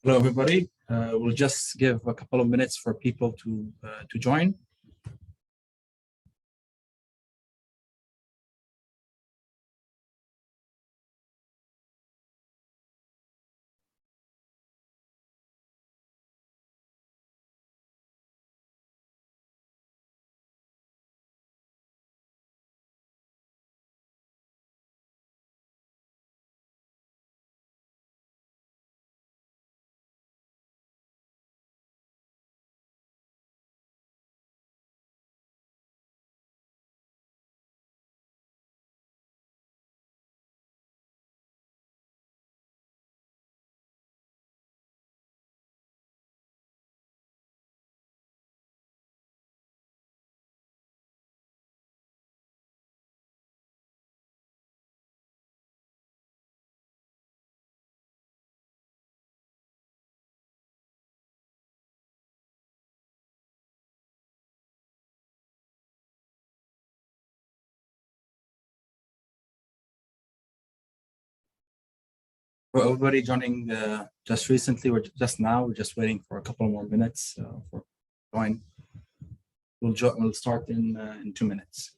Hello, everybody. We'll just give a couple of minutes for people to join. For everybody joining just recently or just now, we're just waiting for a couple more minutes for join. We'll start in 2 minutes.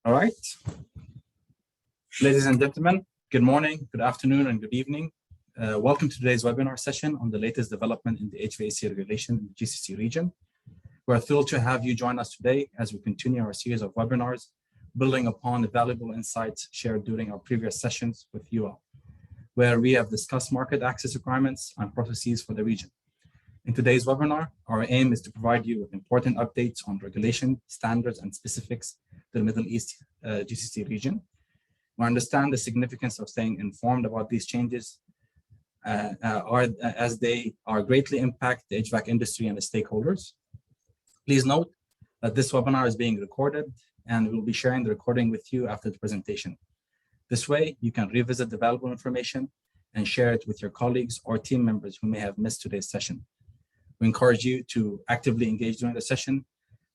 All right. Ladies and gentlemen, good morning, good afternoon, and good evening. Welcome to today's webinar session on the latest development in the HVAC regulation in the GCC region. We're thrilled to have you join us today as we continue our series of webinars, building upon the valuable insights shared during our previous sessions with you all, where we have discussed market access requirements and processes for the region. In today's webinar, our aim is to provide you with important updates on regulation, standards, and specifics to the Middle East GCC region. We understand the significance of staying informed about these changes as they are greatly impact the HVAC industry and the stakeholders. Please note that this webinar is being recorded and we'll be sharing the recording with you after the presentation. This way, you can revisit the valuable information and share it with your colleagues or team members who may have missed today's session. We encourage you to actively engage during the session.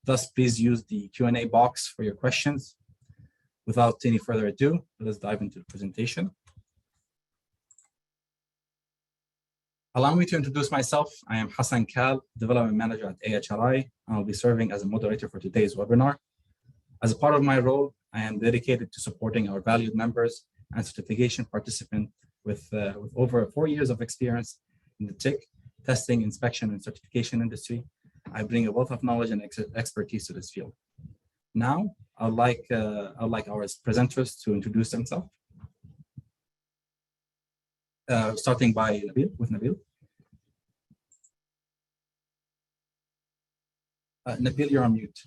Thus, please use the Q&A box for your questions. Without any further ado, let's dive into the presentation. Allow me to introduce myself. I am Hassan Kal, Development Manager at AHRI. I'll be serving as a moderator for today's webinar. As a part of my role, I am dedicated to supporting our valued members and certification participants with over 4 years of experience in the TIC, testing, inspection, and certification industry. I bring a wealth of knowledge and expertise to this field. Now, I'd like our presenters to introduce themselves. Starting by Nabil. Nabil, you're on mute.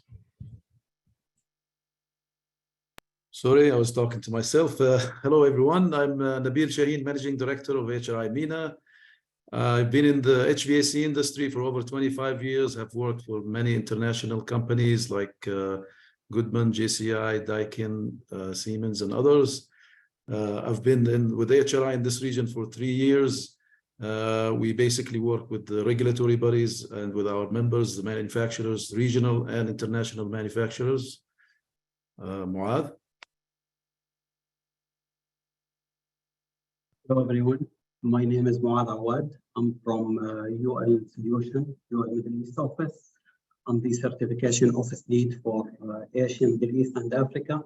Sorry, I was talking to myself. Hello, everyone. I'm Nabil Shaheen, Managing Director of HRI MENA. I've been in the HVAC industry for over 25 years. I've worked for many international companies like Goodman, JCI, Daikin, Siemens, and others. I've been with HRI in this region for 3 years. We basically work with the regulatory bodies and with our members, the manufacturers, regional and international manufacturers. Muad. Hello, everyone. My name is Muad Awad. I'm from UL Solution, UL Middle East office. I'm the certification office lead for Asia, Middle East, and Africa,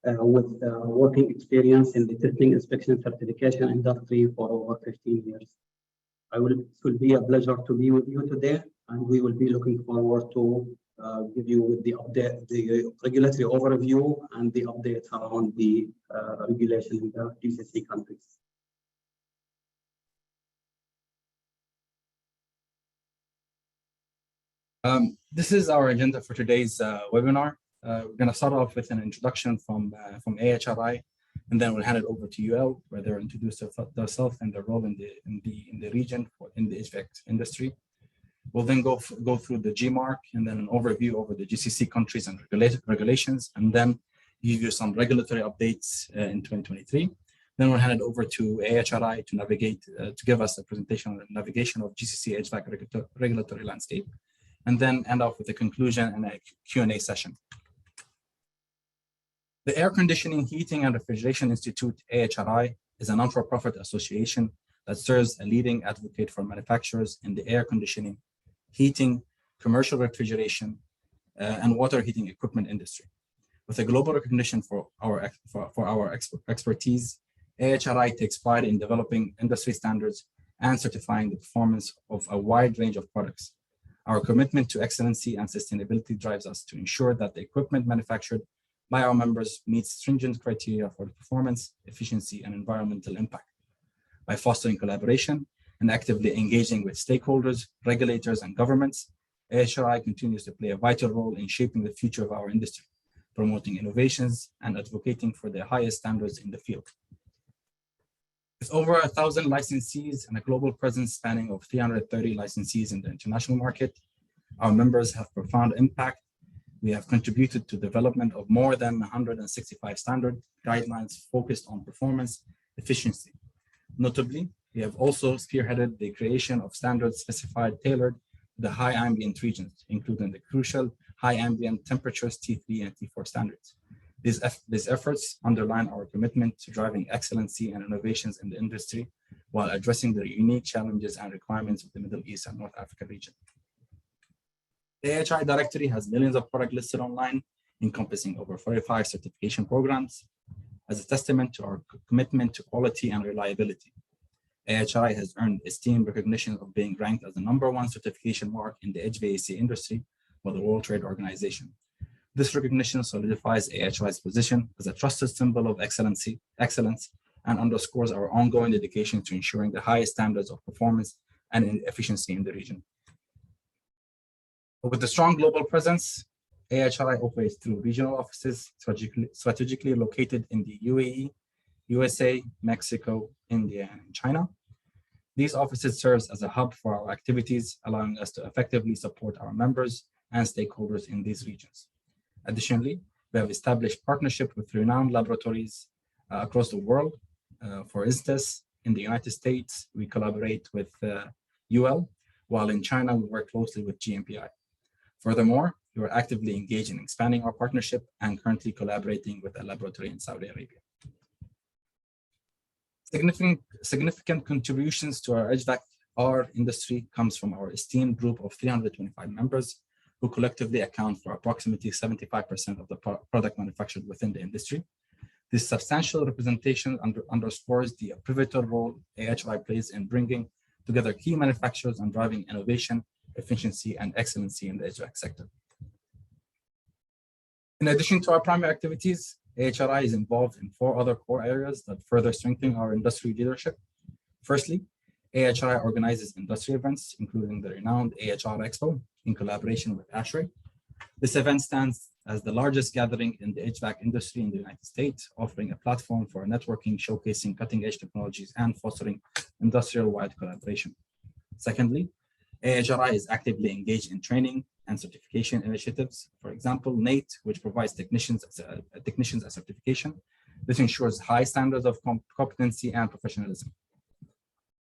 with working experience in the testing, inspection, certification industry for over 15 years. It will be a pleasure to be with you today, and we will be looking forward to give you with the update, the regulatory overview, and the updates around the regulation in the GCC countries. This is our agenda for today's webinar. We're going to start off with an introduction from AHRI, and then we'll hand it over to UL, where they'll introduce themselves and their role in the region in the HVAC industry. We'll then go through the GMARC and then an overview over the GCC countries and regulations, and then give you some regulatory updates in 2023. Then we'll hand it over to AHRI to navigate, to give us a presentation on the navigation of GCC HVAC regulatory landscape, and then end off with a conclusion and a Q&A session. The Air Conditioning, Heating and Refrigeration Institute, AHRI, is a non-for-profit association that serves a leading advocate for manufacturers in the air conditioning, heating, commercial refrigeration, and water heating equipment industry. With a global recognition for our expertise, AHRI takes pride in developing industry standards and certifying the performance of a wide range of products. Our commitment to excellency and sustainability drives us to ensure that the equipment manufactured by our members meets stringent criteria for performance, efficiency, and environmental impact. By fostering collaboration and actively engaging with stakeholders, regulators, and governments, AHRI continues to play a vital role in shaping the future of our industry, promoting innovations and advocating for the highest standards in the field. With over 1,000 licensees and a global presence spanning of 330 licensees in the international market, our members have profound impact. We have contributed to development of more than 165 standard guidelines focused on performance efficiency. Notably, we have also spearheaded the creation of standards tailored to the high ambient regions, including the crucial high ambient temperatures T3 and T4 standards. These efforts underline our commitment to driving excellency and innovations in the industry while addressing the unique challenges and requirements of the Middle East and North Africa region. The AHRI directory has millions of products listed online, encompassing over 45 certification programs. As a testament to our commitment to quality and reliability, AHRI has earned esteemed recognition of being ranked as the #1 certification mark in the HVAC industry by the World Trade Organization. This recognition solidifies AHRI's position as a trusted symbol of excellence and underscores our ongoing dedication to ensuring the highest standards of performance and efficiency in the region. With a strong global presence, AHRI operates through regional offices strategically located in the UAE, USA, Mexico, India, and China. These offices serve as a hub for our activities, allowing us to effectively support our members and stakeholders in these regions. Additionally, we have established partnerships with renowned laboratories across the world. For instance, in the United States, we collaborate with UL, while in China, we work closely with GMPI. Furthermore, we are actively engaged in expanding our partnership and currently collaborating with a laboratory in Saudi Arabia. Significant contributions to our HVACR industry comes from our esteemed group of 325 members, who collectively account for approximately 75% of the product manufactured within the industry. This substantial representation underscores the pivotal role AHRI plays in bringing together key manufacturers and driving innovation, efficiency, and excellency in the HVAC sector. In addition to our primary activities, AHRI is involved in 4 other core areas that further strengthen our industry leadership. Firstly, AHRI organizes industry events, including the renowned AHR Expo, in collaboration with ASHRAE. This event stands as the largest gathering in the HVAC industry in the United States, offering a platform for networking, showcasing cutting-edge technologies, and fostering industrial-wide collaboration. Secondly, AHRI is actively engaged in training and certification initiatives. For example, NATE, which provides technicians a certification. This ensures high standards of competency and professionalism.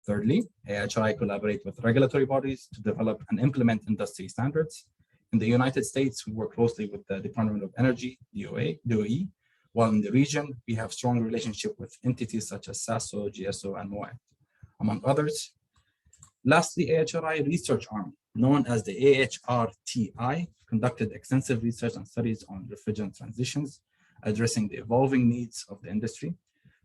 Thirdly, AHRI collaborates with regulatory bodies to develop and implement industry standards. In the United States, we work closely with the Department of Energy, DOE, while in the region, we have strong relationship with entities such as SASO, GSO, and MOAC, among others. Lastly, AHRI research arm, known as the AHRTI, conducted extensive research and studies on refrigerant transitions, addressing the evolving needs of the industry.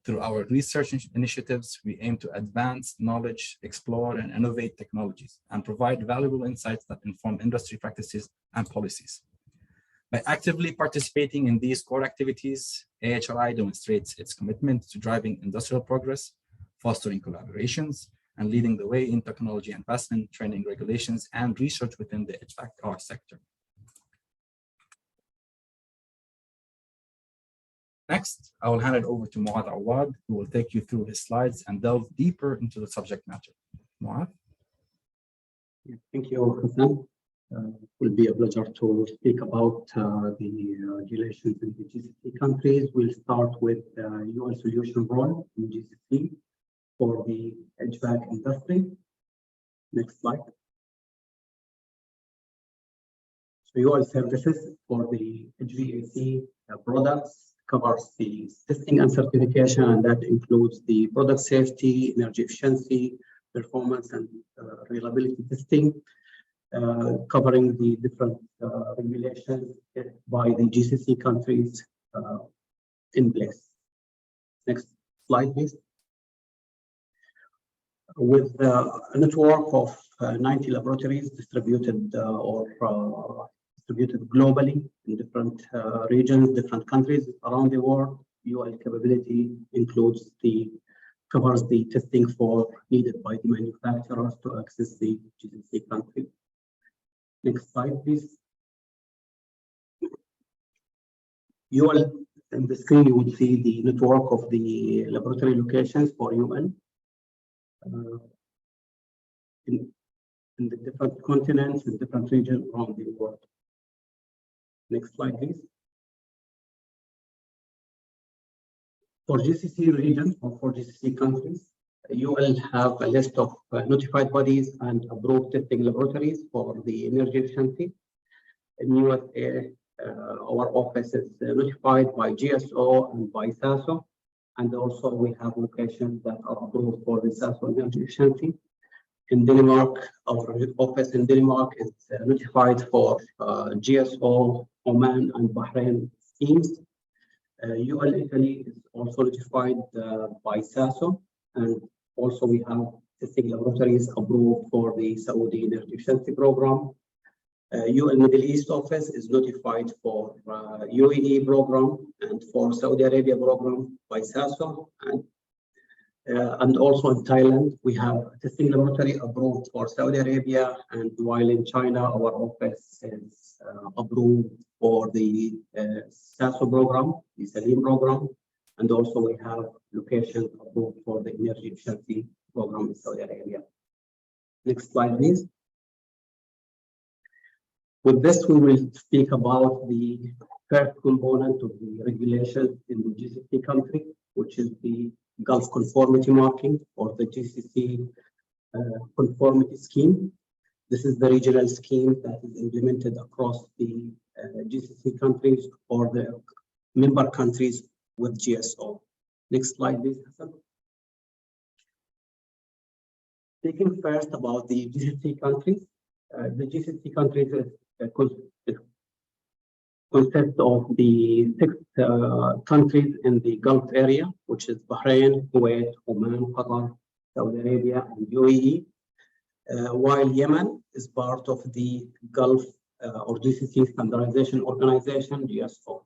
Through our research initiatives, we aim to advance knowledge, explore and innovate technologies, and provide valuable insights that inform industry practices and policies. By actively participating in these core activities, AHRI demonstrates its commitment to driving industrial progress, fostering collaborations, and leading the way in technology investment, training regulations, and research within the HVACR sector. Next, I will hand it over to Muad Awad, who will take you through his slides and delve deeper into the subject matter. Muad? Thank you, Hassan. It will be a pleasure to speak about the regulations in the GCC countries. We'll start with UL solution role in GCC for the HVAC industry. Next slide. So UL services for the HVAC products covers the testing and certification, and that includes the product safety, energy efficiency, performance, and reliability testing, covering the different regulations by the GCC countries in place. Next slide, please. With a network of 90 laboratories distributed distributed globally in different regions, different countries around the world, UL capability covers the testing needed by the manufacturers to access the GCC country. Next slide, please. UL, in the screen, you will see the network of the laboratory locations for UL in the different continents and different regions around the world. Next slide, please. For GCC region or for GCC countries, UL have a list of notified bodies and approved testing laboratories for the energy efficiency. In USA, our office is notified by GSO and by SASO, and also we have locations that are approved for the SASO energy efficiency. In Denmark, our office in Denmark is notified for GSO, Oman, and Bahrain schemes. UL Italy is also notified by SASO, and also we have testing laboratories approved for the Saudi energy efficiency program. UL Middle East office is notified for UAE program and for Saudi Arabia program by SASO, and also in Thailand we have a testing laboratory approved for Saudi Arabia, and while in China our office is approved for the SASO program, the Salim program, and also we have locations approved for the energy efficiency program in Saudi Arabia. Next slide, please. With this, we will speak about the first component of the regulation in the GCC country, which is the Gulf Conformity Marking, or the GCC Conformity Scheme. This is the regional scheme that is implemented across the GCC countries or the member countries with GSO. Next slide, please, Hassan. Speaking first about the GCC countries, the GCC countries consist of the 6 countries in the Gulf area, which is Bahrain, Kuwait, Oman, Qatar, Saudi Arabia, and UAE, while Yemen is part of the Gulf or GCC Standardization Organization, GSO.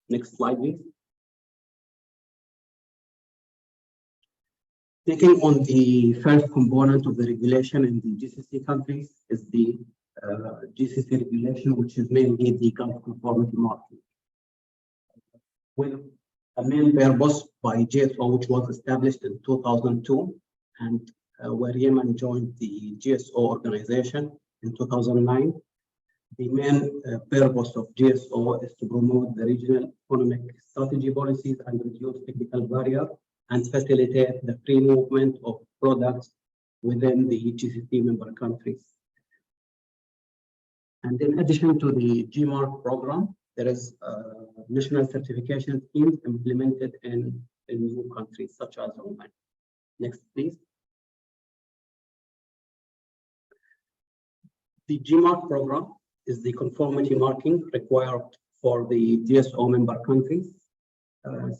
Next slide, please. Taking on the first component of the regulation in the GCC countries is the GCC regulation, which is mainly the Gulf Conformity Marking, with a main purpose by GSO, which was established in 2002, and where Yemen joined the GSO organization in 2009. The main purpose of GSO is to promote the regional economic strategy policies and reduce technical barriers and facilitate the free movement of products within the GCC member countries. And in addition to the GMARC program, there is national certification schemes implemented in new countries such as Oman. Next, please. The GMARC program is the conformity marking required for the GSO member countries.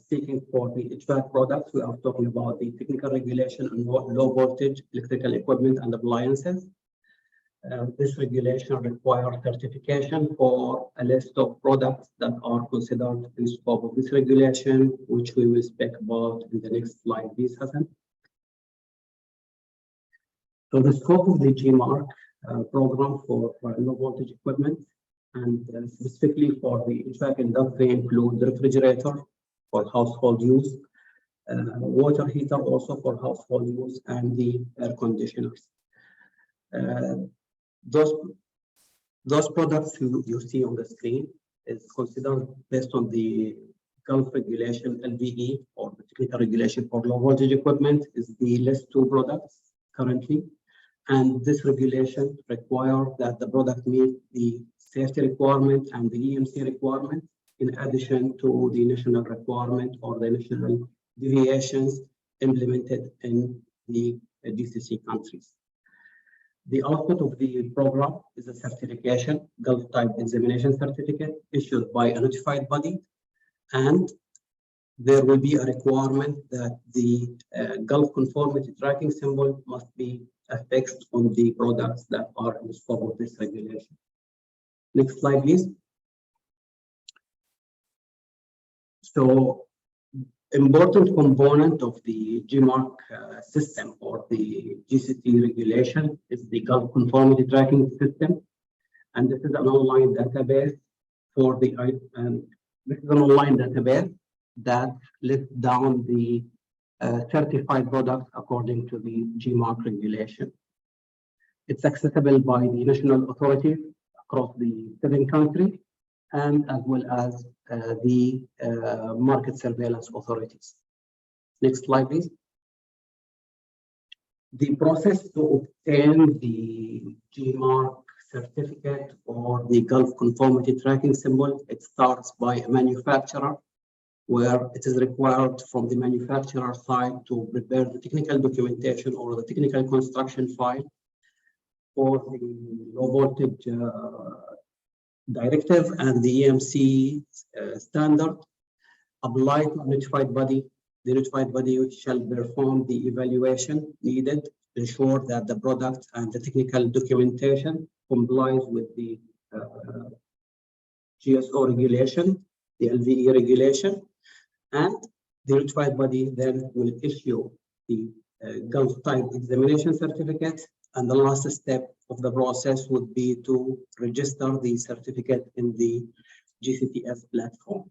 Speaking for the HVAC products, we are talking about the technical regulation and low voltage electrical equipment and appliances. This regulation requires certification for a list of products that are considered in scope of this regulation, which we will speak about in the next slide, please, Hassan. So the scope of the GMARC program for low voltage equipment and specifically for the HVAC industry include the refrigerator for household use, water heater also for household use, and the air conditioners. Those products you see on the screen is considered based on the Gulf regulation LVE, or the technical regulation for low voltage equipment, is the list 2 products currently. And this regulation requires that the product meet the safety requirement and the EMC requirement, in addition to the national requirement or the national deviations implemented in the GCC countries. The output of the program is a certification, Gulf Type Examination Certificate, issued by a notified body, and there will be a requirement that the Gulf conformity tracking symbol must be affixed on the products that are in the scope of this regulation. Next slide, please. So, important component of the GMARC system or the GCC regulation is the Gulf conformity tracking system, and this is an online database for the that lists down the certified products according to the GMARC regulation. It's accessible by the national authorities across the 7 countries, and as well as the market surveillance authorities. Next slide, please. The process to obtain the GMARC certificate or the Gulf conformity tracking symbol, it starts by a manufacturer, where it is required from the manufacturer side to prepare the technical documentation or the technical construction file for the low voltage directive and the EMC standard, apply to a notified body. The notified body shall perform the evaluation needed to ensure that the product and the technical documentation complies with the GSO regulation, the LVE regulation, and the notified body then will issue the Gulf Type Examination Certificate. And the last step of the process would be to register the certificate in the GCTS platform.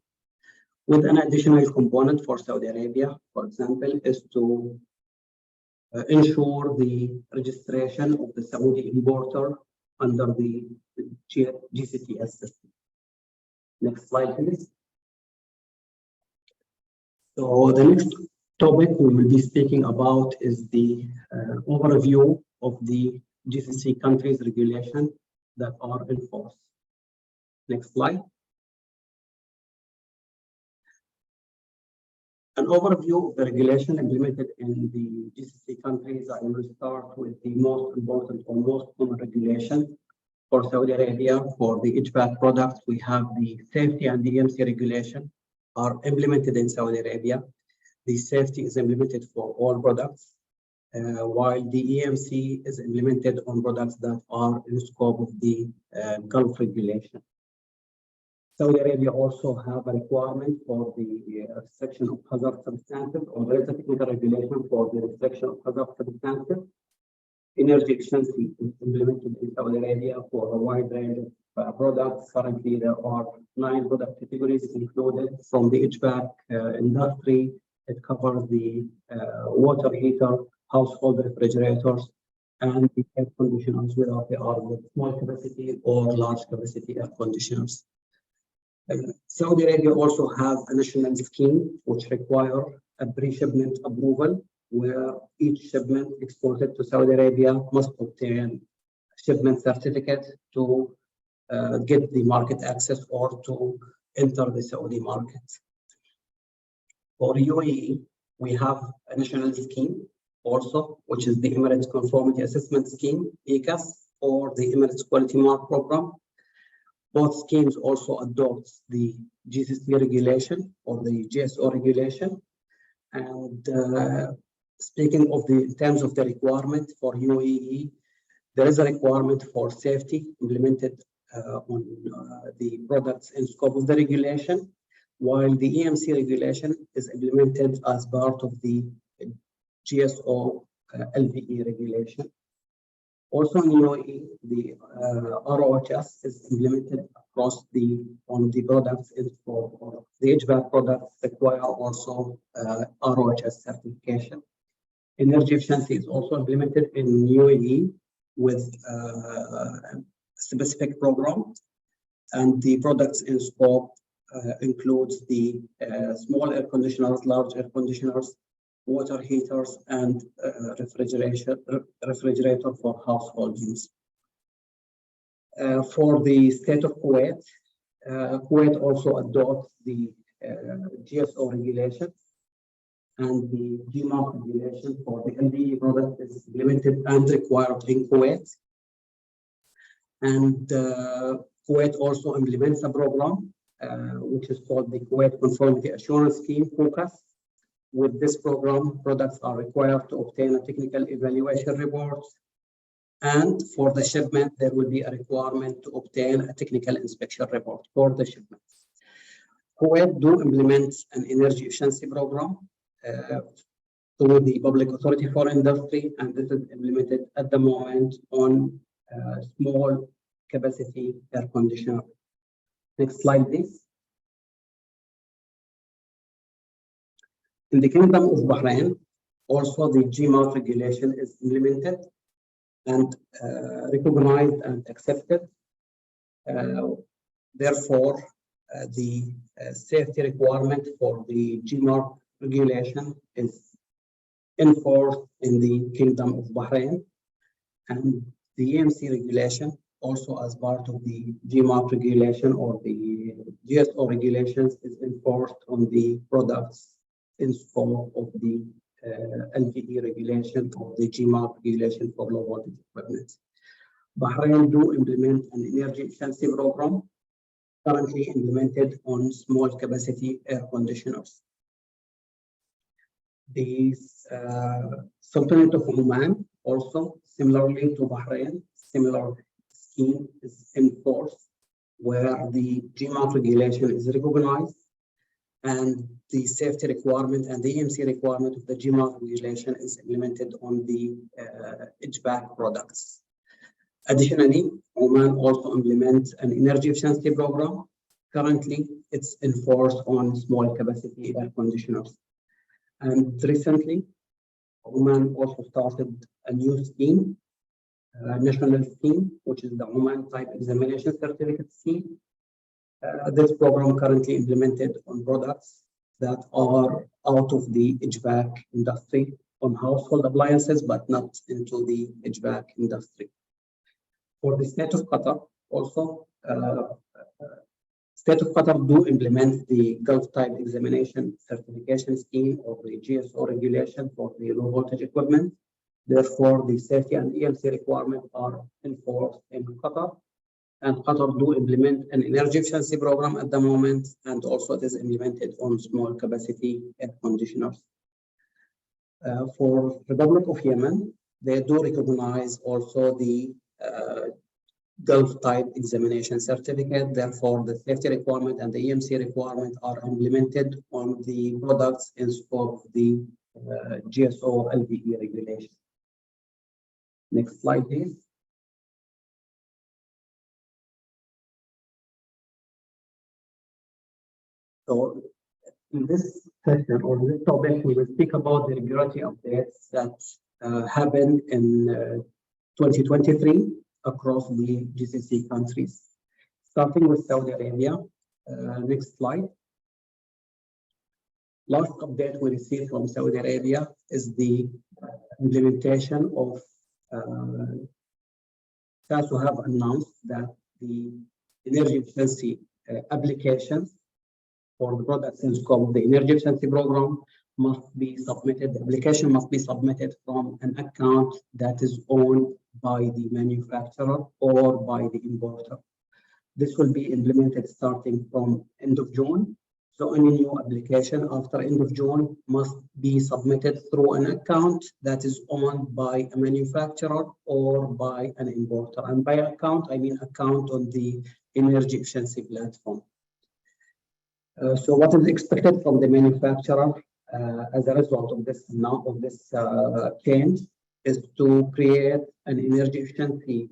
With an additional component for Saudi Arabia, for example, is to ensure the registration of the Saudi importer under the GCTS system. Next slide, please. So the next topic we will be speaking about is the overview of the GCC countries regulation that are in force. Next slide. An overview of the regulation implemented in the GCC countries. I will start with the most important or most common regulation. For Saudi Arabia, for the HVAC products, we have the safety and the EMC regulation are implemented in Saudi Arabia. The safety is implemented for all products, while the EMC is implemented on products that are in the scope of the Gulf regulation. Saudi Arabia also have a requirement for the restriction of hazard substances, or there is a technical regulation for the restriction of hazard substances. Energy efficiency is implemented in Saudi Arabia for a wide range of products. Currently, there are 9 product categories included from the HVAC industry. It covers the water heater, household refrigerators, and the air conditioners, whether they are with small capacity or large capacity air conditioners. Saudi Arabia also has a national scheme which requires a pre-shipment approval, where each shipment exported to Saudi Arabia must obtain a shipment certificate to get the market access or to enter the Saudi market. For UAE, we have a national scheme also, which is the Emirates Conformity Assessment Scheme, ECAS, or the Emirates Quality Mark Program. Both schemes also adopt the GCC regulation or the GSO regulation. And speaking of in terms of the requirement for UAE, there is a requirement for safety implemented on the products in scope of the regulation, while the EMC regulation is implemented as part of the GSO LVE regulation. Also in UAE, the ROHS is implemented across on the products for the HVAC products require also ROHS certification. Energy efficiency is also implemented in UAE with a specific program, and the products in scope includes the small air conditioners, large air conditioners, water heaters, and refrigerator for household use. For the state of Kuwait, Kuwait also adopts the GSO regulations, and the GMARC regulation for the LVE product is implemented and required in Kuwait. And Kuwait also implements a program which is called the Kuwait Conformity Assurance Scheme, (KUCAS). With this program, products are required to obtain a technical evaluation report, and for the shipment, there will be a requirement to obtain a technical inspection report for the shipment. Kuwait do implement an energy efficiency program through the Public Authority for Industry, and this is implemented at the moment on small capacity air conditioner. Next slide, please. In the Kingdom of Bahrain, also the GMARC regulation is implemented and recognized and accepted. Therefore, the safety requirement for the GMARC regulation is enforced in the Kingdom of Bahrain, and the EMC regulation also as part of the GMARC regulation or the GSO regulations is enforced on the products in scope of the LVE regulation or the GMARC regulation for low voltage equipment. Bahrain do implement an energy efficiency program currently implemented on small capacity air conditioners. The Sultanate of Oman also, similarly to Bahrain, similar scheme is enforced where the GMARC regulation is recognized, and the safety requirement and the EMC requirement of the GMARC regulation is implemented on the HVAC products. Additionally, Oman also implements an energy efficiency program. Currently, it's enforced on small capacity air conditioners. And recently, Oman also started a new scheme, national scheme, which is the Oman Type Examination Certificate Scheme. This program currently implemented on products that are out of the HVAC industry on household appliances, but not into the HVAC industry. For the state of Qatar, also, state of Qatar do implement the Gulf Type Examination Certification Scheme or the GSO regulation for the low voltage equipment. Therefore, the safety and EMC requirements are enforced in Qatar. And Qatar do implement an energy efficiency program at the moment, and also it is implemented on small capacity air conditioners. For Republic of Yemen, they do recognize also the Gulf Type Examination Certificate. Therefore, the safety requirement and the EMC requirement are implemented on the products in scope of the GSO LVE regulation. Next slide, please. So in this session or this topic, we will speak about the regulatory updates that happened in 2023 across the GCC countries. Starting with Saudi Arabia. Next slide. Last update we received from Saudi Arabia is the implementation of SASO have announced that the energy efficiency applications for the products in scope of the energy efficiency program must be submitted. The application must be submitted from an account that is owned by the manufacturer or by the importer. This will be implemented starting from end of June. So any new application after end of June must be submitted through an account that is owned by a manufacturer or by an importer. And by account, I mean account on the energy efficiency platform. So what is expected from the manufacturer as a result of this change is to create an energy efficiency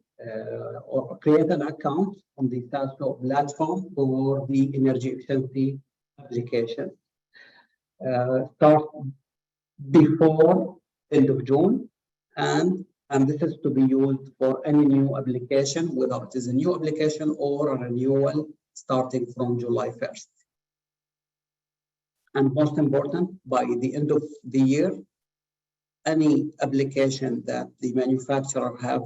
or create an account on the SASO platform for the energy efficiency application. Start before end of June, and this is to be used for any new application, whether it is a new application or a renewal starting from July 1st. And most important, by the end of the year, any application that the manufacturer have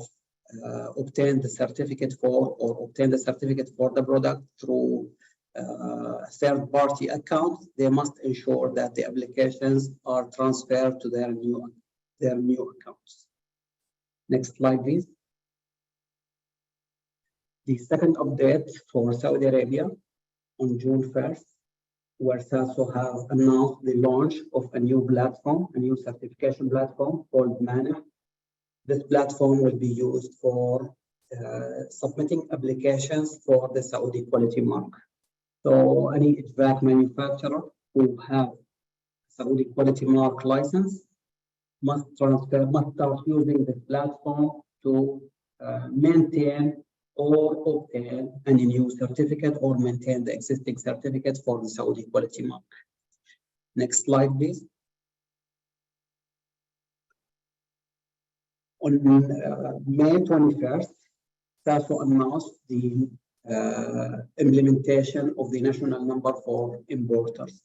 obtained the certificate for or obtained the certificate for the product through third-party account, they must ensure that the applications are transferred to their new accounts. Next slide, please. The second update for Saudi Arabia on June 1st, where SASO have announced the launch of a new platform, a new certification platform called MANIF. This platform will be used for submitting applications for the Saudi quality mark. So any HVAC manufacturer who have Saudi quality mark license must start using this platform to maintain or obtain any new certificate or maintain the existing certificate for the Saudi quality mark. Next slide, please. On May 21st, SASO announced the implementation of the national number for importers.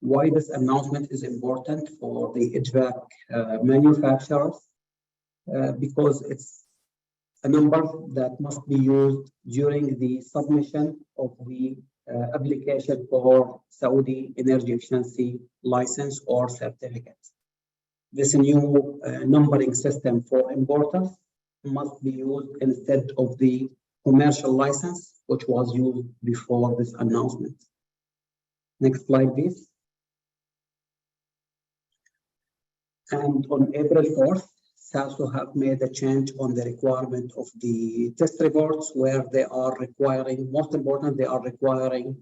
Why this announcement is important for the HVAC manufacturers? Because it's a number that must be used during the submission of the application for Saudi energy efficiency license or certificate. This new numbering system for importers must be used instead of the commercial license, which was used before this announcement. Next slide, please. And on April 4th, SASO have made a change on the requirement of the test reports, where they are requiring, most important, they are requiring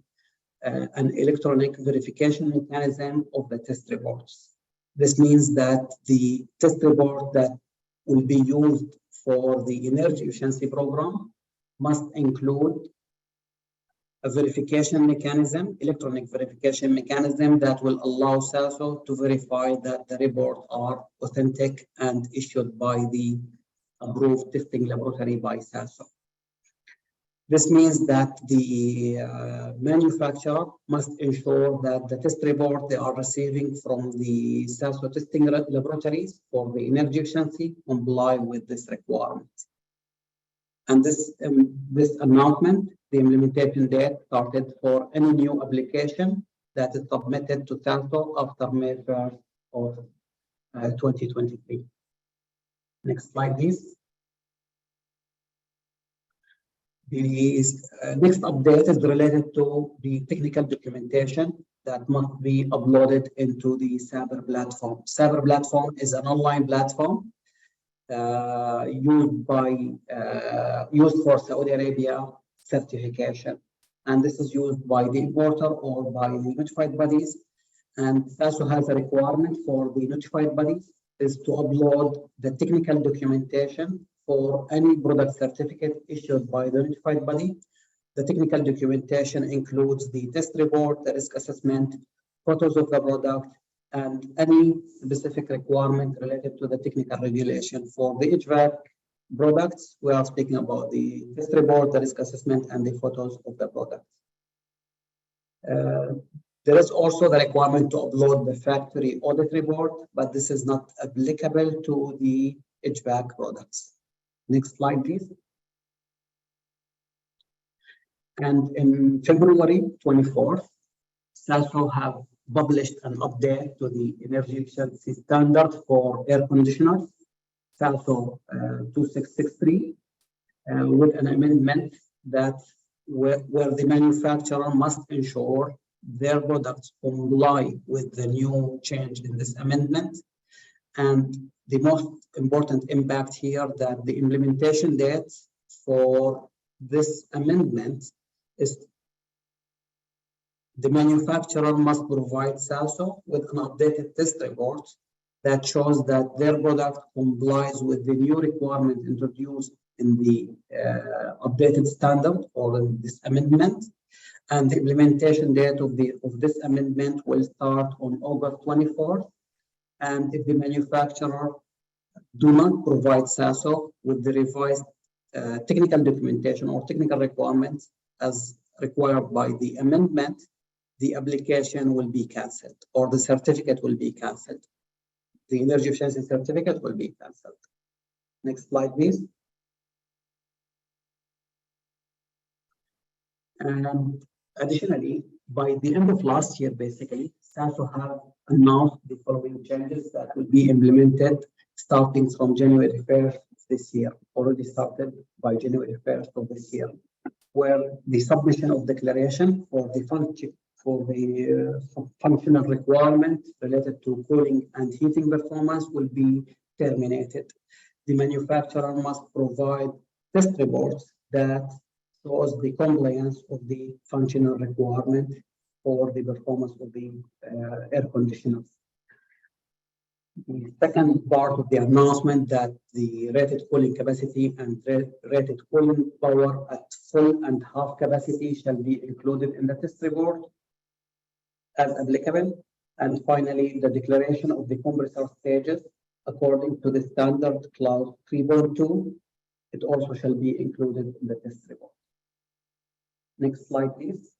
an electronic verification mechanism of the test reports. This means that the test report that will be used for the energy efficiency program must include a verification mechanism, electronic verification mechanism that will allow SASO to verify that the reports are authentic and issued by the approved testing laboratory by SASO. This means that the manufacturer must ensure that the test report they are receiving from the SASO testing laboratories for the energy efficiency comply with this requirement. And this announcement, the implementation date started for any new application that is submitted to SASO after May 1st of 2023. Next slide, please. The next update is related to the technical documentation that must be uploaded into the SABR platform. SABR platform is an online platform used for Saudi Arabia certification, and this is used by the importer or by the notified bodies. And SASO has a requirement for the notified bodies is to upload the technical documentation for any product certificate issued by the notified body. The technical documentation includes the test report, the risk assessment, photos of the product, and any specific requirement related to the technical regulation. For the HVAC products, we are speaking about the test report, the risk assessment, and the photos of the product. There is also the requirement to upload the factory audit report, but this is not applicable to the HVAC products. Next slide, please. And in February 24th, SASO have published an update to the energy efficiency standard for air conditioners, SASO 2663, with an amendment that where the manufacturer must ensure their products comply with the new change in this amendment. And the most important impact here that the implementation date for this amendment is the manufacturer must provide SASO with an updated test report that shows that their product complies with the new requirement introduced in the updated standard or in this amendment. And the implementation date of this amendment will start on August 24th. And if the manufacturer do not provide SASO with the revised technical documentation or technical requirements as required by the amendment, the application will be cancelled or the certificate will be cancelled. The energy efficiency certificate will be cancelled. Next slide, please. And additionally, by the end of last year, basically, SASO have announced the following changes that will be implemented starting from January 1st this year, already started by January 1st of this year, where the submission of declaration for the functional requirement related to cooling and heating performance will be terminated. The manufacturer must provide test reports that shows the compliance of the functional requirement for the performance of the air conditioners. The second part of the announcement that the rated cooling capacity and rated cooling power at full and half capacity shall be included in the test report as applicable. And finally, the declaration of the compressor stages according to the standard clause 3.2, it also shall be included in the test report. Next slide, please.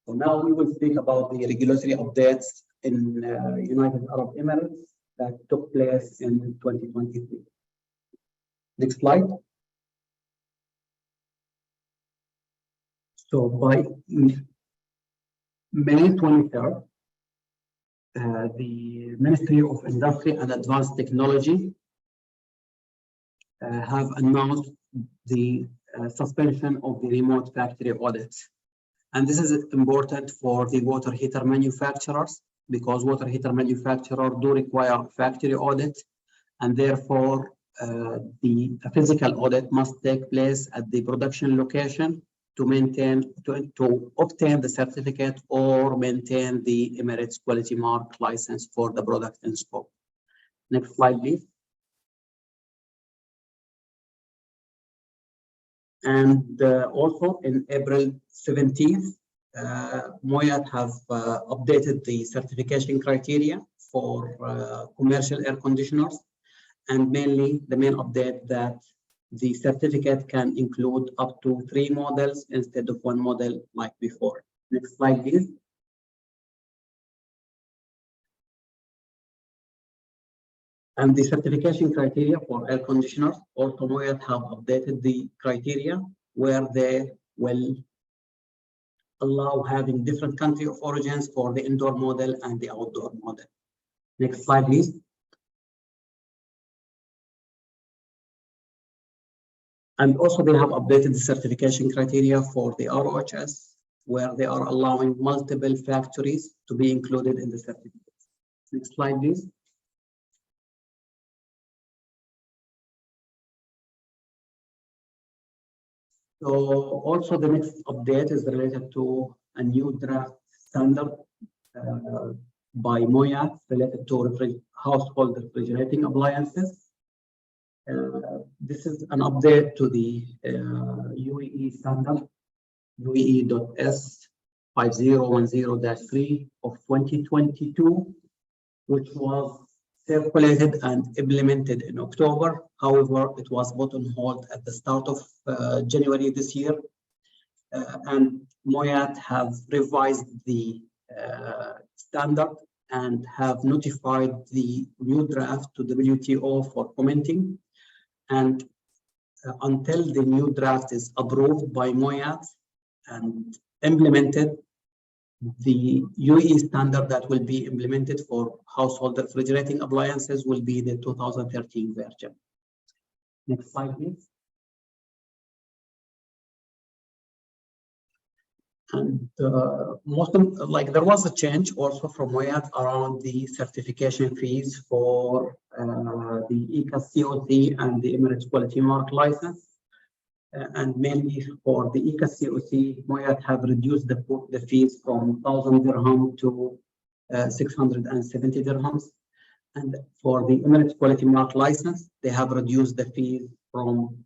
So now we will speak about the regulatory updates in United Arab Emirates that took place in 2023. Next slide. So by May 23rd, the Ministry of Industry and Advanced Technology have announced the suspension of the remote factory audits. And this is important for the water heater manufacturers because water heater manufacturers do require factory audit, and therefore the physical audit must take place at the production location to obtain the certificate or maintain the Emirates Quality Mark license for the product in scope. Next slide, please. And also in April 17th, MOIAT have updated the certification criteria for commercial air conditioners, and mainly the main update that the certificate can include up to 3 models instead of 1 model like before. Next slide, please. And the certification criteria for air conditioners, also MOIAT have updated the criteria where they will allow having different country of origins for the indoor model and the outdoor model. Next slide, please. And also they have updated the certification criteria for the ROHS, where they are allowing multiple factories to be included in the certificate. Next slide, please. So also the next update is related to a new draft standard by MOIAT related to household refrigerating appliances. This is an update to the UAE standard, UAE.S 5010-3 of 2022, which was circulated and implemented in October. However, it was put on hold at the start of January this year. And MOIAT have revised the standard and have notified the new draft to WTO for commenting. And until the new draft is approved by MOIAT and implemented, the UAE standard that will be implemented for household refrigerating appliances will be the 2013 version. Next slide, please. And there was a change also from MOIAT around the certification fees for the ECAS COC and the Emirates Quality Mark license. And mainly for the ECAS COC, MOIAT have reduced the fees from 1,000 dirham to 670 dirhams. And for the Emirates Quality Mark license, they have reduced the fees from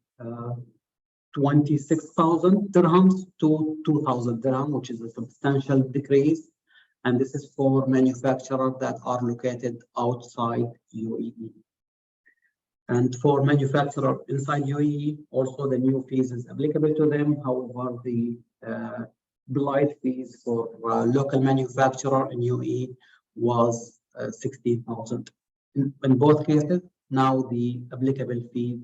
26,000 dirhams to 2,000 dirham, which is a substantial decrease. And this is for manufacturers that are located outside UAE. And for manufacturers inside UAE, also the new fees is applicable to them. However, the blight fees for local manufacturer in UAE was 16,000. In both cases, now the applicable fee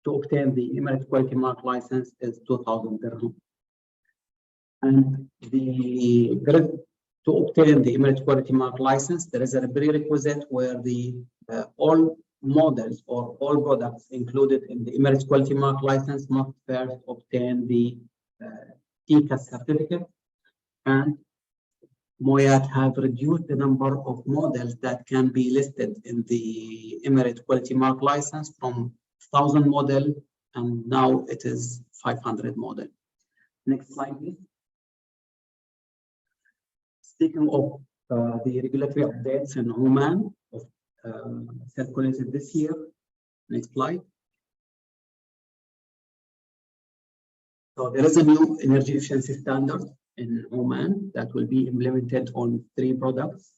to obtain the Emirates Quality Mark license is 2,000 dirham. And to obtain the Emirates Quality Mark license, there is a prerequisite where the all models or all products included in the Emirates Quality Mark license must first obtain the ECAS certificate. And Moyat have reduced the number of models that can be listed in the Emirates Quality Mark license from 1,000 model, and now it is 500 model. Next slide, please. Speaking of the regulatory updates in Oman circulated this year. Next slide. So there is a new energy efficiency standard in Oman that will be implemented on 3 products,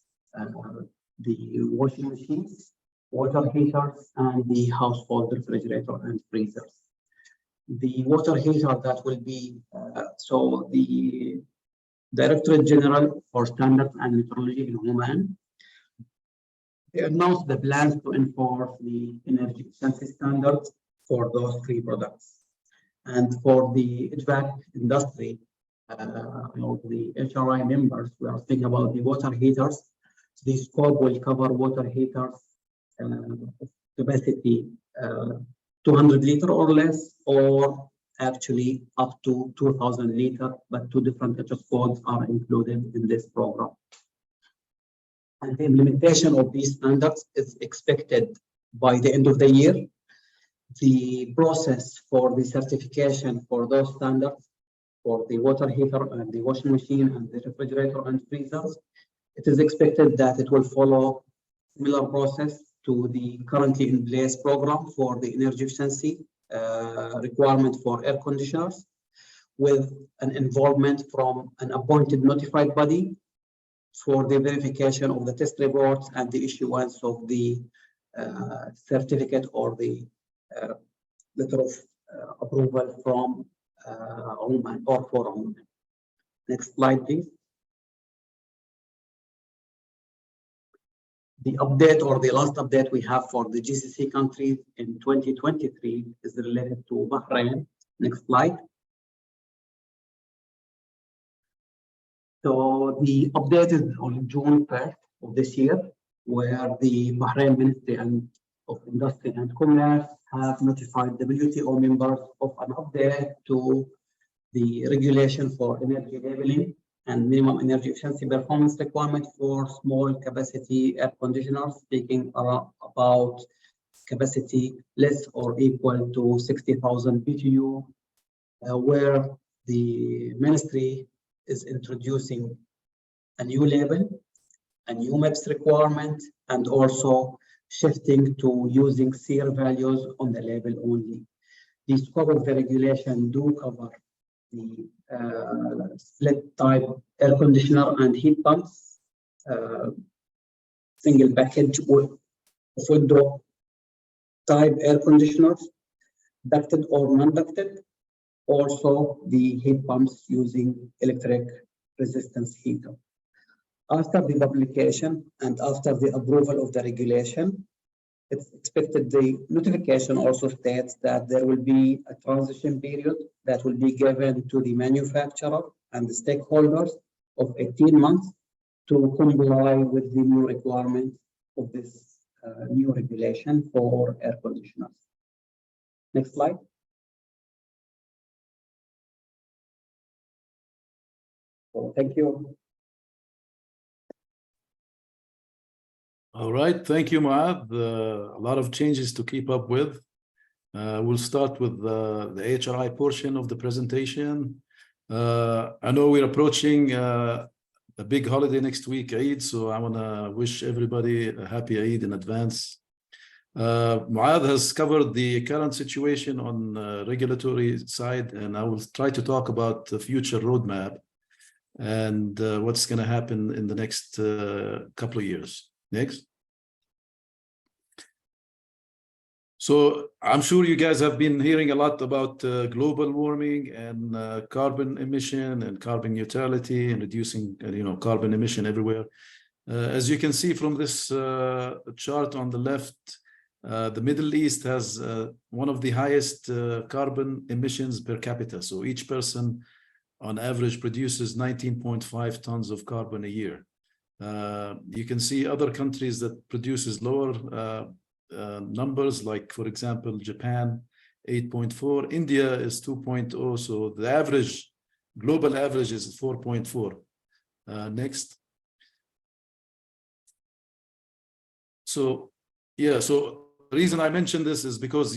the washing machines, water heaters, and the household refrigerator and freezers. The water heater that will be, so the Directorate General for Standards and Metrology in Oman, they announced the plans to enforce the energy efficiency standards for those 3 products. And for the HVAC industry, the HRI members, we are thinking about the water heaters. The scope will cover water heaters capacity 200 liter or less, or actually up to 2,000 liter, but 2 different HS codes are included in this program. And the implementation of these standards is expected by the end of the year. The process for the certification for those standards for the water heater and the washing machine and the refrigerator and freezers, it is expected that it will follow similar process to the currently in place program for the energy efficiency requirement for air conditioners, with an involvement from an appointed notified body for the verification of the test reports and the issuance of the certificate or the letter of approval from Oman or for Oman. Next slide, please. The update or the last update we have for the GCC countries in 2023 is related to Bahrain. Next slide. So the update is on June 1st of this year, where the Bahrain Ministry of Industry and Commerce have notified the WTO members of an update to the regulation for energy labeling and minimum energy efficiency performance requirement for small capacity air conditioners, speaking about capacity less or equal to 60,000 BTU, where the ministry is introducing a new label, a new MIPS requirement, and also shifting to using SEER values on the label only. The scope of the regulation do cover the split type air conditioner and heat pumps, single package window type air conditioners, ducted or non-ducted, also the heat pumps using electric resistance heater. After the publication and after the approval of the regulation, it's expected the notification also states that there will be a transition period that will be given to the manufacturer and the stakeholders of 18 months to comply with the new requirements of this new regulation for air conditioners. Next slide. So thank you. All right, thank you, Muad. A lot of changes to keep up with. We'll start with the HRI portion of the presentation. I know we're approaching a big holiday next week, Eid. So I want to wish everybody a happy Eid in advance. Muad has covered the current situation on regulatory side, and I will try to talk about the future roadmap and what's going to happen in the next couple of years. Next. So I'm sure you guys have been hearing a lot about global warming and carbon emission and carbon neutrality and reducing, carbon emission everywhere. As you can see from this chart on the left, the Middle East has one of the highest carbon emissions per capita. So each person on average produces 19.5 tons of carbon a year. You can see other countries that produces lower numbers, like for example, Japan, 8.4, India is 2.0. So the average, global average is 4.4. Next. So, yeah, so the reason I mention this is because,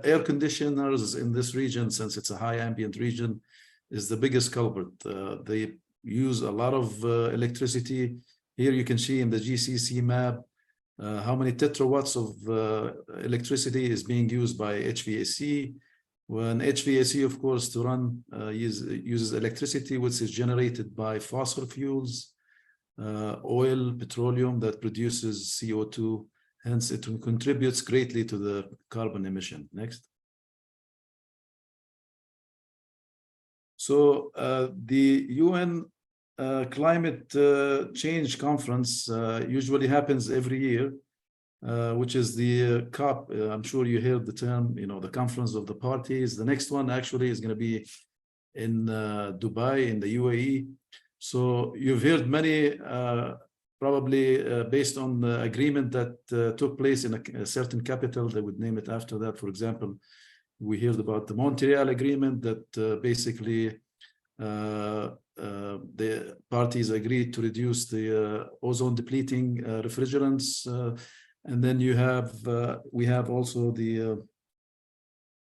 air conditioners in this region, since it's a high ambient region, is the biggest culprit. They use a lot of electricity. Here you can see in the GCC map how many tetrawatts of electricity is being used by HVAC. When HVAC, of course, to run uses electricity which is generated by fossil fuels, oil, petroleum that produces CO2. Hence, it contributes greatly to the carbon emission. Next. So the UN Climate Change Conference usually happens every year, which is the COP. I'm sure you heard the term, the Conference of the Parties. The next one actually is going to be in Dubai, in the UAE. So you've heard many, probably based on the agreement that took place in a certain capital, they would name it after that. For example, we heard about the Montreal Agreement that basically the parties agreed to reduce the ozone depleting refrigerants. And then we have also the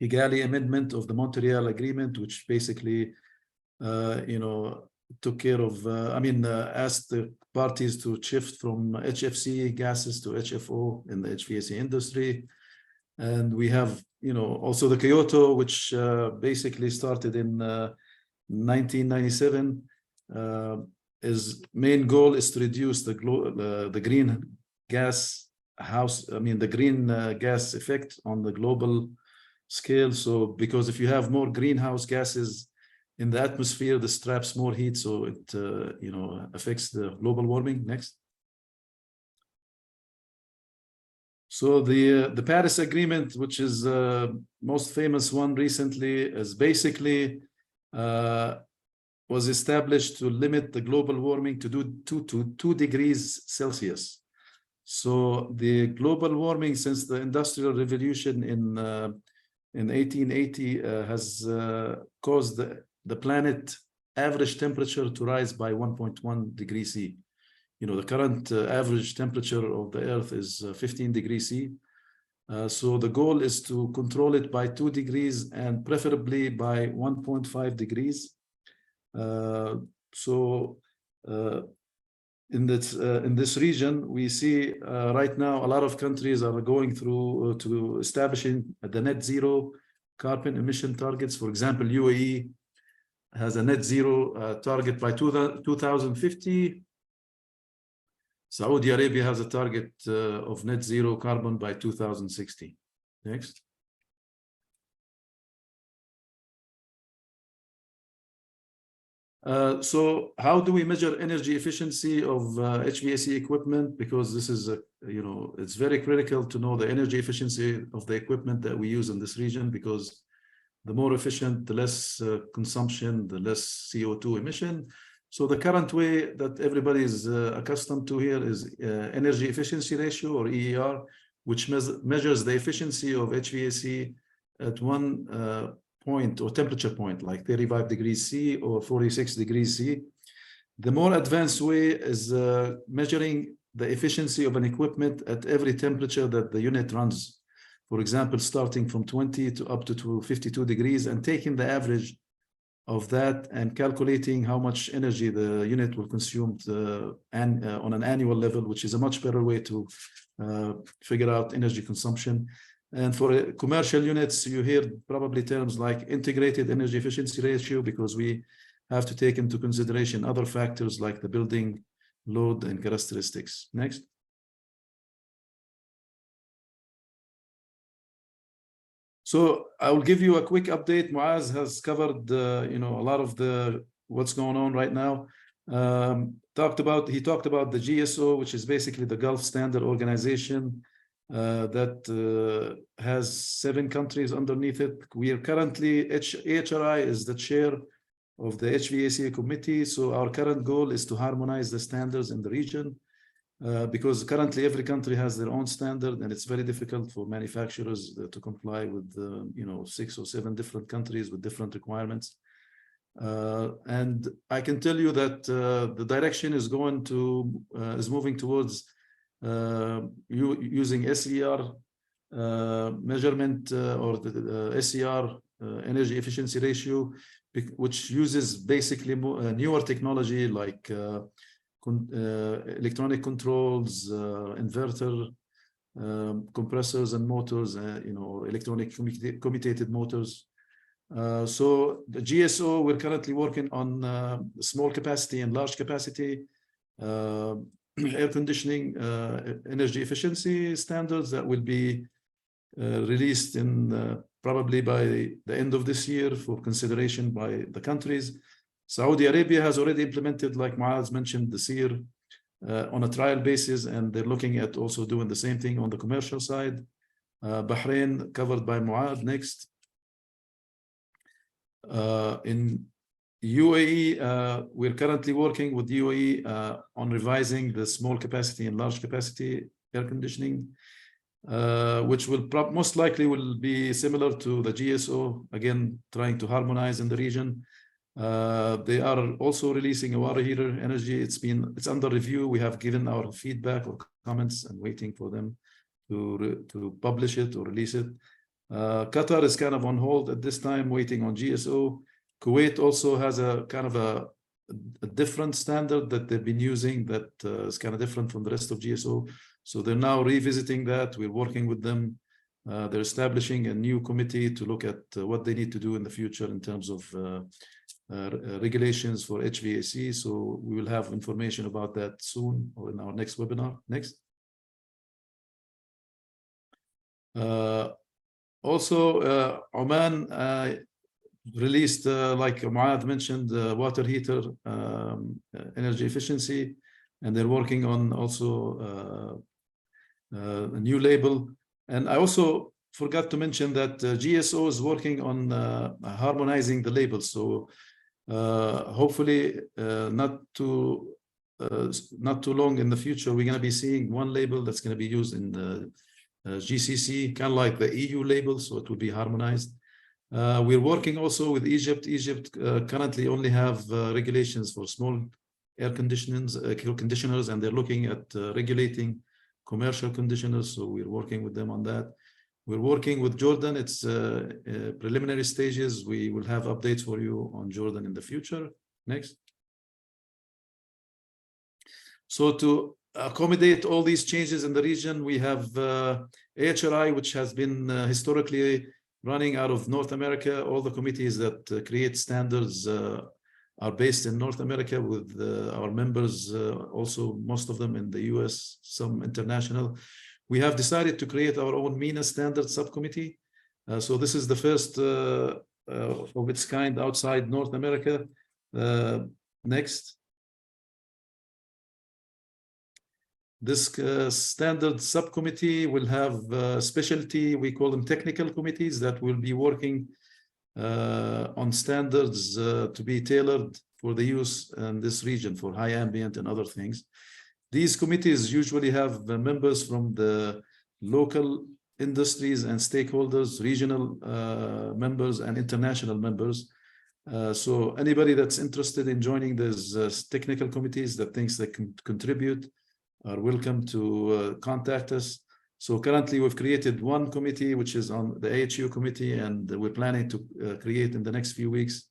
Kigali Amendment of the Montreal Agreement, which basically, took care of, asked the parties to shift from HFC gases to HFO in the HVAC industry. And we have, also the Kyoto, which basically started in 1997. His main goal is to reduce the green gas gas effect on the global scale. So because if you have more greenhouse gases in the atmosphere, this traps more heat, so it affects the global warming. Next. So the Paris Agreement, which is most famous one recently, is basically was established to limit the global warming to 2 degrees Celsius. So the global warming since the Industrial Revolution in 1880 has caused the planet average temperature to rise by 1.1 degrees C. The current average temperature of the Earth is 15 degrees C. So the goal is to control it by 2 degrees and preferably by 1.5 degrees. In this region, we see right now a lot of countries are going through to establishing the net zero carbon emission targets. For example, UAE has a net zero target by 2050. Saudi Arabia has a target of net zero carbon by 2060. Next. So how do we measure energy efficiency of HVAC equipment? Because this is, it's very critical to know the energy efficiency of the equipment that we use in this region, because the more efficient, the less consumption, the less CO2 emission. So the current way that everybody is accustomed to here is energy efficiency ratio, or EER, which measures the efficiency of HVAC at one point or temperature point, like 35 degrees C or 46 degrees C. The more advanced way is measuring the efficiency of an equipment at every temperature that the unit runs. For example, starting from 20 to up to 52 degrees and taking the average of that and calculating how much energy the unit will consume on an annual level, which is a much better way to figure out energy consumption. And for commercial units, you hear probably terms like integrated energy efficiency ratio, because we have to take into consideration other factors like the building load and characteristics. Next. So I will give you a quick update. Muaz has covered, a lot of what's going on right now. He talked about the GSO, which is basically the Gulf Standard Organization that has 7 countries underneath it. We are currently, HRI is the chair of the HVACR committee. So our current goal is to harmonize the standards in the region. Because currently every country has their own standard, and it's very difficult for manufacturers to comply with 6 or 7 different countries with different requirements. And I can tell you that the direction is moving towards using SER measurement or the SER energy efficiency ratio, which uses basically newer technology like electronic controls, inverter, compressors and motors, electronic commutated motors. So the GSO, we're currently working on small capacity and large capacity air conditioning energy efficiency standards that will be released in probably by the end of this year for consideration by the countries. Saudi Arabia has already implemented, like Muaz mentioned, the SEER on a trial basis, and they're looking at also doing the same thing on the commercial side. Bahrain, covered by Muaz. Next. In UAE, we're currently working with UAE on revising the small capacity and large capacity air conditioning, which will most likely will be similar to the GSO, again, trying to harmonize in the region. They are also releasing a water heater energy. It's under review. We have given our feedback or comments and waiting for them to publish it or release it. Qatar is kind of on hold at this time, waiting on GSO. Kuwait also has a kind of a different standard that they've been using that is kind of different from the rest of GSO. So they're now revisiting that. We're working with them. They're establishing a new committee to look at what they need to do in the future in terms of regulations for HVAC. So we will have information about that soon or in our next webinar. Next. Also, Oman released, like Muad mentioned, water heater energy efficiency, and they're working on also a new label. And I also forgot to mention that GSO is working on harmonizing the labels. So hopefully not too long in the future, we're going to be seeing one label that's going to be used in the GCC, kind of like the EU label, so it will be harmonized. We're working also with Egypt. Egypt currently only have regulations for small air conditioners, and they're looking at regulating commercial conditioners. So we're working with them on that. We're working with Jordan. It's preliminary stages. We will have updates for you on Jordan in the future. Next. So to accommodate all these changes in the region, we have HRI, which has been historically running out of North America. All the committees that create standards are based in North America, with our members also, most of them in the US, some international. We have decided to create our own MENA standard subcommittee. So this is the first of its kind outside North America. Next. This standard subcommittee will have specialty, we call them technical committees, that will be working on standards to be tailored for the use in this region for high ambient and other things. These committees usually have members from the local industries and stakeholders, regional members and international members. So anybody that's interested in joining these technical committees that thinks they can contribute are welcome to contact us. So currently we've created one committee, which is on the AHU committee, and we're planning to create in the next few weeks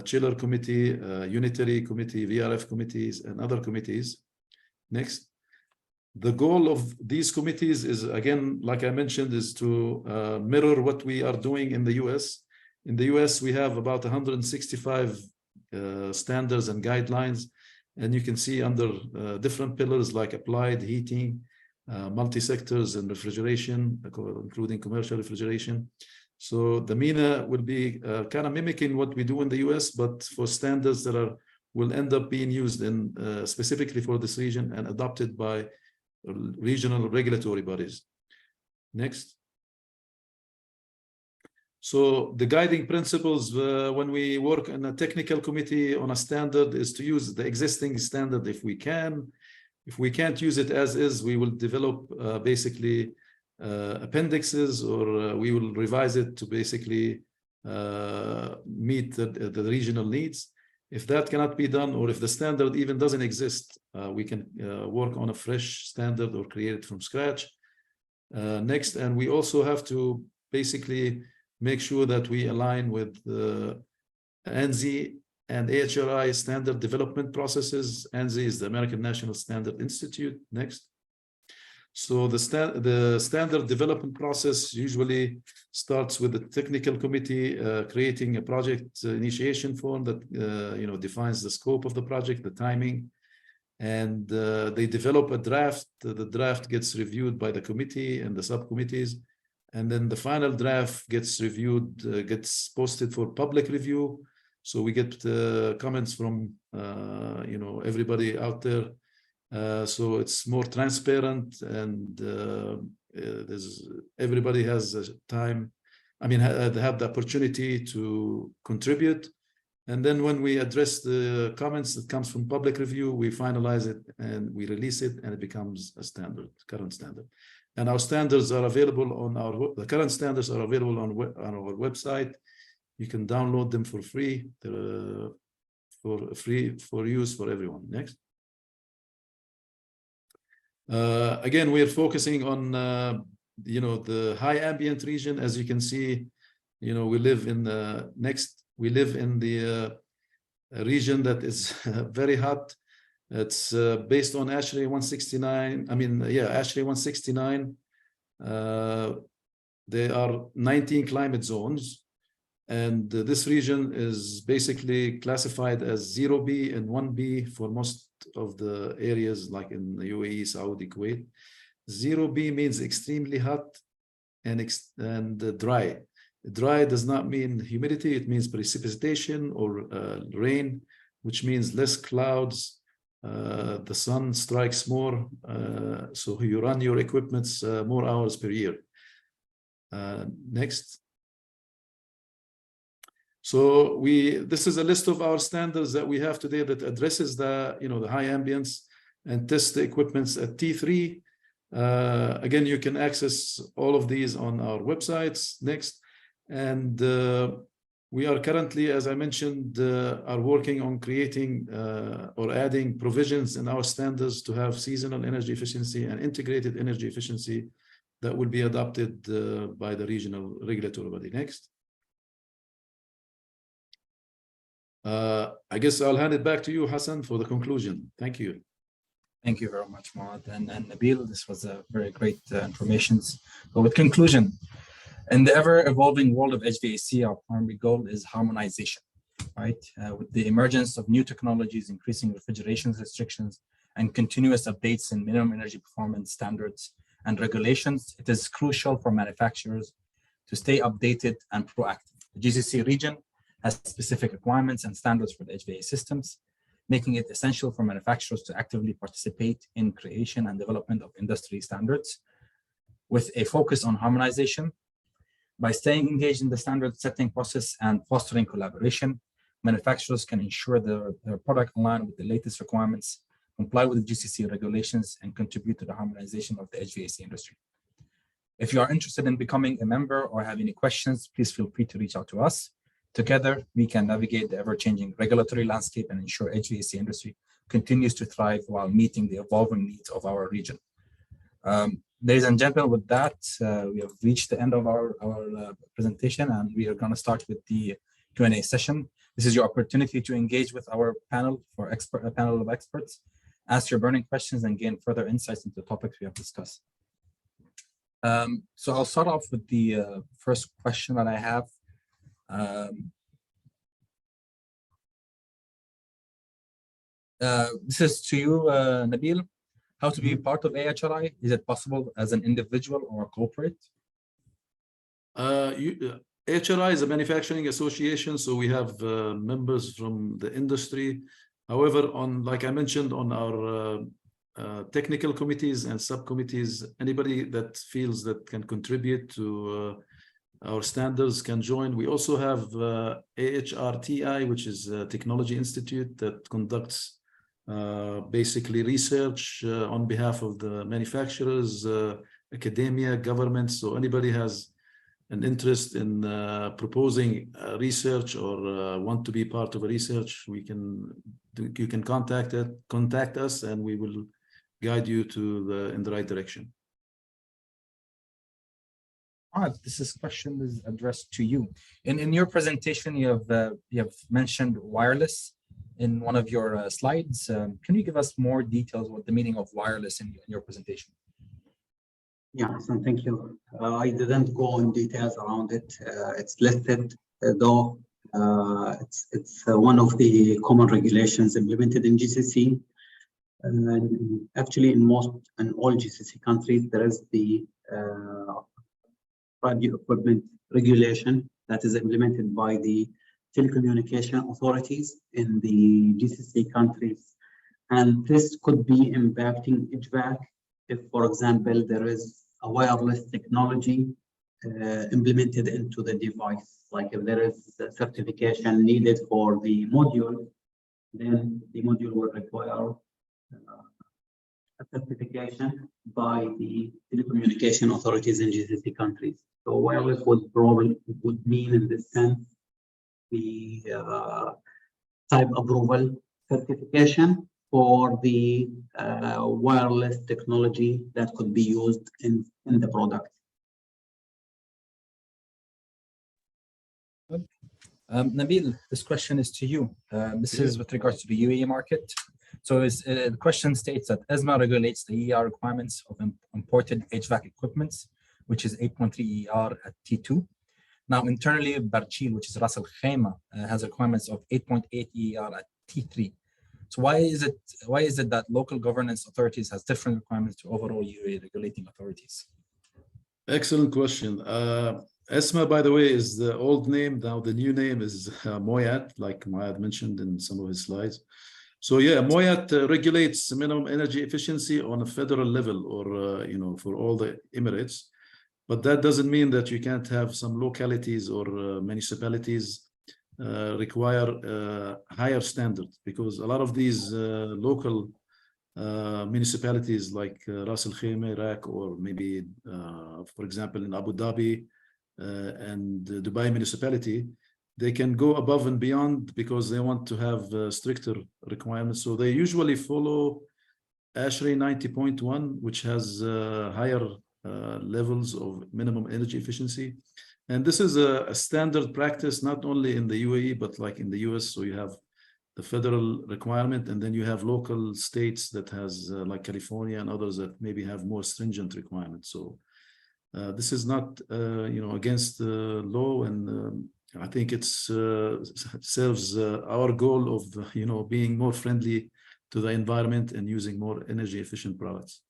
chiller committee, unitary committee, VRF committees, and other committees. Next. The goal of these committees is, again, like I mentioned, is to mirror what we are doing in the US. In the US, we have about 165 standards and guidelines, and you can see under different pillars like applied, heating, multi-sectors, and refrigeration, including commercial refrigeration. So the MENA will be kind of mimicking what we do in the US, but for standards that will end up being used in specifically for this region and adopted by regional regulatory bodies. Next. So the guiding principles when we work in a technical committee on a standard is to use the existing standard if we can. If we can't use it as is, we will develop basically appendixes, or we will revise it to basically meet the regional needs. If that cannot be done, or if the standard even doesn't exist, we can work on a fresh standard or create it from scratch. Next, and we also have to basically make sure that we align with the ANSI and HRI standard development processes. ANSI is the American National Standard Institute. Next. So the standard development process usually starts with the technical committee creating a project initiation form that defines the scope of the project, the timing, and they develop a draft. The draft gets reviewed by the committee and the subcommittees, and then the final draft gets reviewed, gets posted for public review. So we get comments from everybody out there. So it's more transparent, and everybody has a time. They have the opportunity to contribute. And then when we address the comments that comes from public review, we finalize it and we release it, and it becomes a standard, current standard. And our standards are available on the current standards are available on our website. You can download them for free. They're for use for everyone. Next. Again, we are focusing on the high ambient region. As you can see, we live in the region that is very hot. It's based on ASHRAE 169. ASHRAE 169. There are 19 climate zones, and this region is basically classified as 0B and 1B for most of the areas, like in the UAE, Saudi, Kuwait. 0B means extremely hot and dry. Dry does not mean humidity, it means precipitation or rain, which means less clouds. The sun strikes more, so you run your equipments more hours per year. Next. So this is a list of our standards that we have today that addresses the high ambience and test the equipments at T3. Again, you can access all of these on our websites. Next. And we are currently, as I mentioned, are working on creating or adding provisions in our standards to have seasonal energy efficiency and integrated energy efficiency that will be adopted by the regional regulatory body. Next. I guess I'll hand it back to you, Hassan, for the conclusion. Thank you. Thank you very much, Muad and Nabil. This was a very great information. But with conclusion, in the ever-evolving world of HVAC, our primary goal is harmonization, right? With the emergence of new technologies, increasing refrigeration restrictions, and continuous updates in minimum energy performance standards and regulations, it is crucial for manufacturers to stay updated and proactive. The GCC region has specific requirements and standards for the HVAC systems, making it essential for manufacturers to actively participate in creation and development of industry standards with a focus on harmonization. By staying engaged in the standard setting process and fostering collaboration, manufacturers can ensure their product align with the latest requirements, comply with the GCC regulations, and contribute to the harmonization of the HVAC industry. If you are interested in becoming a member or have any questions, please feel free to reach out to us. Together, we can navigate the ever-changing regulatory landscape and ensure HVAC industry continues to thrive while meeting the evolving needs of our region. Ladies and gentlemen, with that, we have reached the end of our presentation, and we are going to start with the Q&A session. This is your opportunity to engage with our panel a panel of experts, ask your burning questions, and gain further insights into the topics we have discussed. So I'll start off with the first question that I have. This is to you, Nabil. How to be part of AHRI? Is it possible as an individual or a corporate? AHRI is a manufacturing association, so we have members from the industry. However, like I mentioned, on our technical committees and subcommittees, anybody that feels that can contribute to our standards can join. We also have AHRTI, which is a technology institute that conducts basically research on behalf of the manufacturers, academia, government. So anybody has an interest in proposing research or want to be part of a research, you can contact us, and we will guide you in the right direction. All right, this question is addressed to you. In your presentation, you have mentioned wireless in one of your slides. Can you give us more details what the meaning of wireless in your presentation? Yeah, so thank you. I didn't go in details around it. It's listed, though it's one of the common regulations implemented in GCC. And actually, in all GCC countries, there is the radio equipment regulation that is implemented by the telecommunication authorities in the GCC countries. And this could be impacting HVAC if, for example, there is a wireless technology implemented into the device. Like if there is a certification needed for the module, then the module will require a certification by the telecommunication authorities in GCC countries. So wireless would mean in this sense the type approval certification for the wireless technology that could be used in the product. Nabil, this question is to you. This is with regards to the UAE market. So the question states that ESMA regulates the ER requirements of imported HVAC equipments, which is 8.3 ER at T2. Now, internally, Barchil, which is Ras Al Khaimah, has requirements of 8.8 ER at T3. So why is it that local governance authorities has different requirements to overall UAE regulating authorities? Excellent question. ESMA, by the way, is the old name. Now the new name is MOIAT, like Moayad mentioned in some of his slides. So yeah, MOIAT regulates minimum energy efficiency on a federal level, or for all the Emirates. But that doesn't mean that you can't have some localities or municipalities require higher standards, because a lot of these local municipalities like Ras Al Khaimah, Iraq, or maybe, for example, in Abu Dhabi and the Dubai municipality, they can go above and beyond because they want to have stricter requirements. So they usually follow ASHRAE 90.1, which has higher levels of minimum energy efficiency. And this is a standard practice, not only in the UAE, but like in the US. So you have the federal requirement, and then you have local states that has like California and others that maybe have more stringent requirements. So this is not, against the law, and I think it serves our goal of, being more friendly to the environment and using more energy efficient products.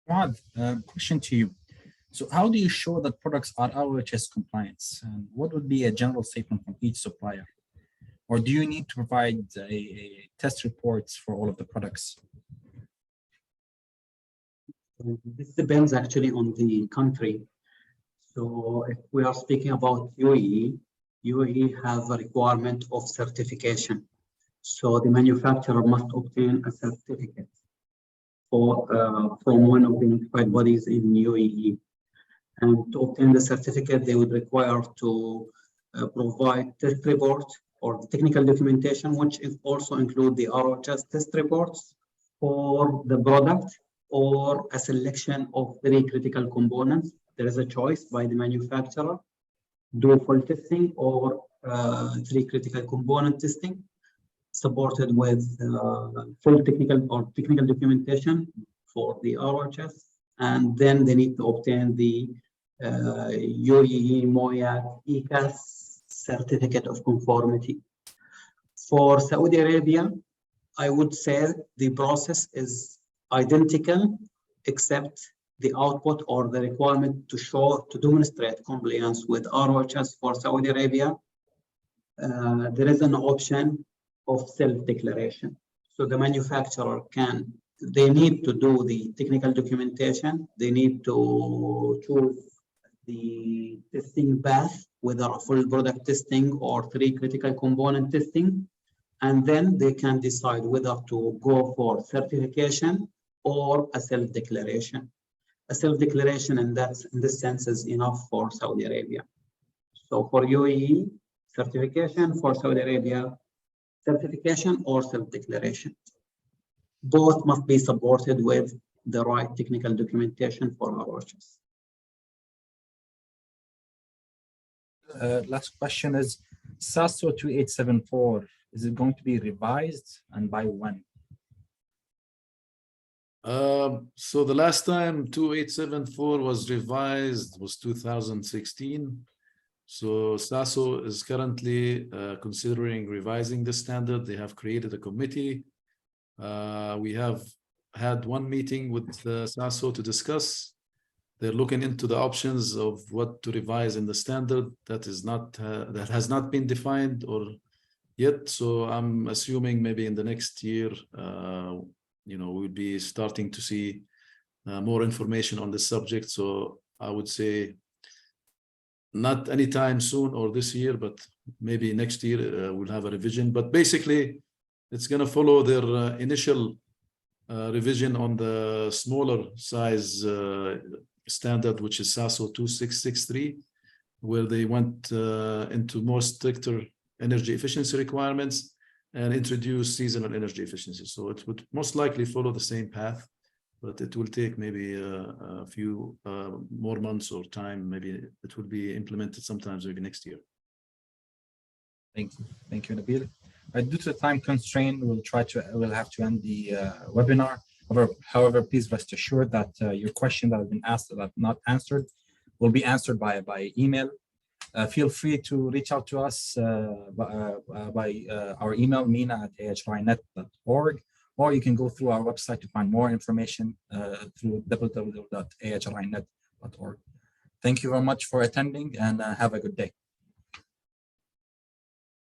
Rod, question to you. So how do you show that products are ROHS compliant? And what would be a general statement from each supplier? Or do you need to provide a test reports for all of the products? This depends actually on the country. So if we are speaking about UAE has a requirement of certification. So the manufacturer must obtain a certificate from one of the notified bodies in UAE. And to obtain the certificate, they would require to provide test report or technical documentation, which also include the ROHS test reports for the product or a selection of very critical components. There is a choice by the manufacturer. do full testing or three critical component testing, supported with full technical documentation for the RHS, and then they need to obtain the UAE MOIAC ECAS certificate of conformity. For Saudi Arabia, I would say the process is identical, except the output or the requirement to demonstrate compliance with ROHS for Saudi Arabia. There is an option of self-declaration. So the manufacturer they need to do the technical documentation. They need to choose the testing path, whether a full product testing or three critical component testing. And then they can decide whether to go for certification or a self-declaration. A self-declaration in this sense is enough for Saudi Arabia. So for UAE, certification; for Saudi Arabia, certification or self-declaration. Both must be supported with the right technical documentation for our watches. Last question is, SASO 2874, is it going to be revised, and by when? So the last time 2874 was revised was 2016. So SASO is currently considering revising the standard. They have created a committee. We have had one meeting with SASO to discuss. They're looking into the options of what to revise in the standard that has not been defined or yet. So I'm assuming maybe in the next year, we'll be starting to see more information on this subject. So I would say not anytime soon or this year, but maybe next year we'll have a revision. But basically, it's going to follow their initial revision on the smaller size standard, which is SASO 2663, where they went into more stricter energy efficiency requirements and introduce seasonal energy efficiency. So it would most likely follow the same path, but it will take maybe a few more months or time. Maybe it will be implemented sometimes maybe next year. Thank you, Nabil. Due to the time constraint, we'll have to end the webinar. However, please rest assured that your question that has been asked that not answered will be answered by email. Feel free to reach out to us by our email, mina@ahrinet.org, or you can go through our website to find more information through www.ahrinet.org. Thank you very much for attending, and have a good day.